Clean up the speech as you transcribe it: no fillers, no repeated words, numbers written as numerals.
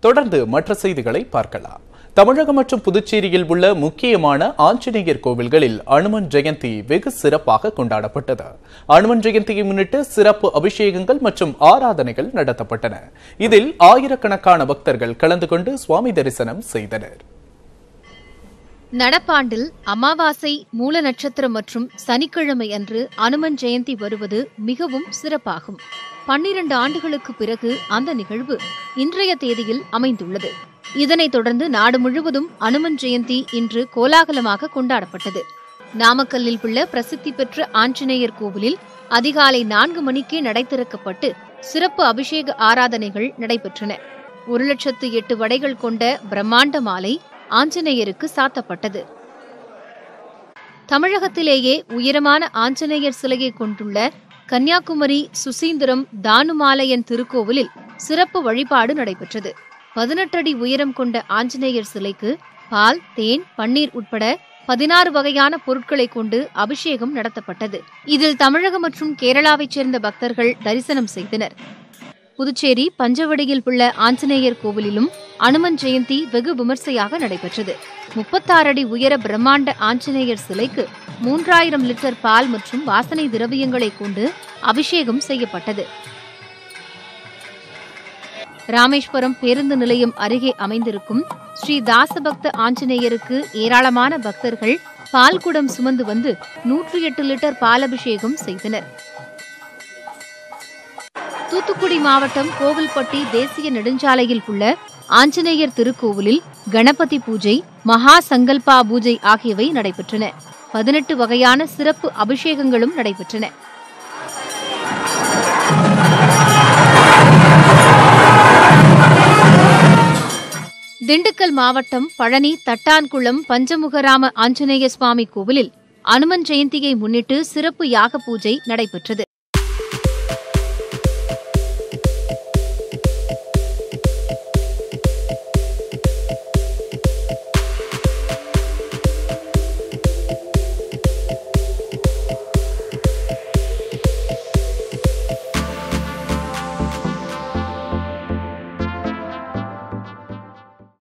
தொடர்ந்து மற்ற செய்திகளை பார்க்கலாம். தமிழகம் மற்றும் புதுச்சேரியில் உள்ள முக்கியமான ஆஞ்சநேயர் கோவில்களில் அனுமன் ஜெயந்தி வெகு சிறப்பாக கொண்டாடப்பட்டது. அனுமன் ஜெயந்தியை முன்னிட்டு சிறப்பு அபிஷேகங்கள் மற்றும் ஆராதனைகள் நடத்தப்பட்டன. இதில் ஆயிரக்கணக்கான பக்தர்கள் கலந்து கொண்டு சுவாமி தரிசனம் செய்தனர். நடப்பாண்டில் அமாவாசை, மூல நட்சத்திரம் மற்றும் சனிக்கிழமை அன்று அனுமன் ஜெயந்தி வருவது மிகவும் சிறப்பாகும். 12 ஆண்டுகளுக்கு பிறகு அந்த நிகழ்வு இன்றைய தேதியில் அமைந்துள்ளது. இதனைத் தொடர்ந்து நாடு முழுவதும் அனுமன் ஜெயந்தி இன்று கோலாகலமாக கொண்டாடப்பட்டது. நாமக்கல்லில் உள்ள பிரசித்தி பெற்ற ஆஞ்சநேயர் கோவிலில் அதிகாலை 4 மணிக்கே நடை திறக்கப்பட்டு சிறப்பு அபிஷேக ஆராதனைகள் நடைபெற்றன. 1,08,000 வடைகள் கொண்ட பிரம்மாண்ட மாலை ஆஞ்சநேயருக்கு சாத்தப்பட்டது. தமிழகத்திலேயே உயரமான ஆஞ்சநேயர் சிலையை கொண்டுள்ள கன்னியாகுமரி சுசீந்திரம் தானுமாலையன் திருக்கோவிலில் சிறப்பு வழிபாடு நடைபெற்றது. 18 அடி உயரம் கொண்ட ஆஞ்சநேயர் சிலைக்கு பால், தேன், பன்னீர் உட்பட 16 வகையான பொருட்களை கொண்டு அபிஷேகம் நடத்தப்பட்டது. இதில் தமிழகம் மற்றும் கேரளாவைச் சேர்ந்த பக்தர்கள் தரிசனம் செய்தனர். புதுச்சேரி பஞ்சவடியில் உள்ள ஆஞ்சநேயர் கோவிலிலும் அனுமன் ஜெயந்தி வெகு விமர்சையாக நடைபெற்றது. 36 அடி உயர பிரம்மாண்ட ஆஞ்சநேயர் சிலைக்கு 3000 லிட்டர் பால் மற்றும் வாசனை திரவியங்களை கொண்டு அபிஷேகம் செய்யப்பட்டது. ராமேஸ்வரம் பேருந்து நிலையம் அருகே அமைந்திருக்கும் ஸ்ரீ தாசபக்த ஆஞ்சநேயருக்கு ஏராளமான பக்தர்கள் பால்குடம் சுமந்து வந்து 108 லிட்டர் பாலபிஷேகம் செய்தனர். தூத்துக்குடி மாவட்டம் கோவில்பட்டி தேசிய நெடுஞ்சாலையில் உள்ள ஆஞ்சநேயர் திருக்கோவிலில் கணபதி பூஜை, மகா சங்கல்பா பூஜை ஆகியவை நடைபெற்றன. 18 வகையான சிறப்பு அபிஷேகங்களும் நடைபெற்றன. திண்டுக்கல் மாவட்டம் பழனி தட்டான்குளம் பஞ்சமுகராம ஆஞ்சநேய சுவாமி கோவிலில் அனுமன் ஜெயந்தியை முன்னிட்டு சிறப்பு யாக பூஜை நடைபெற்றது.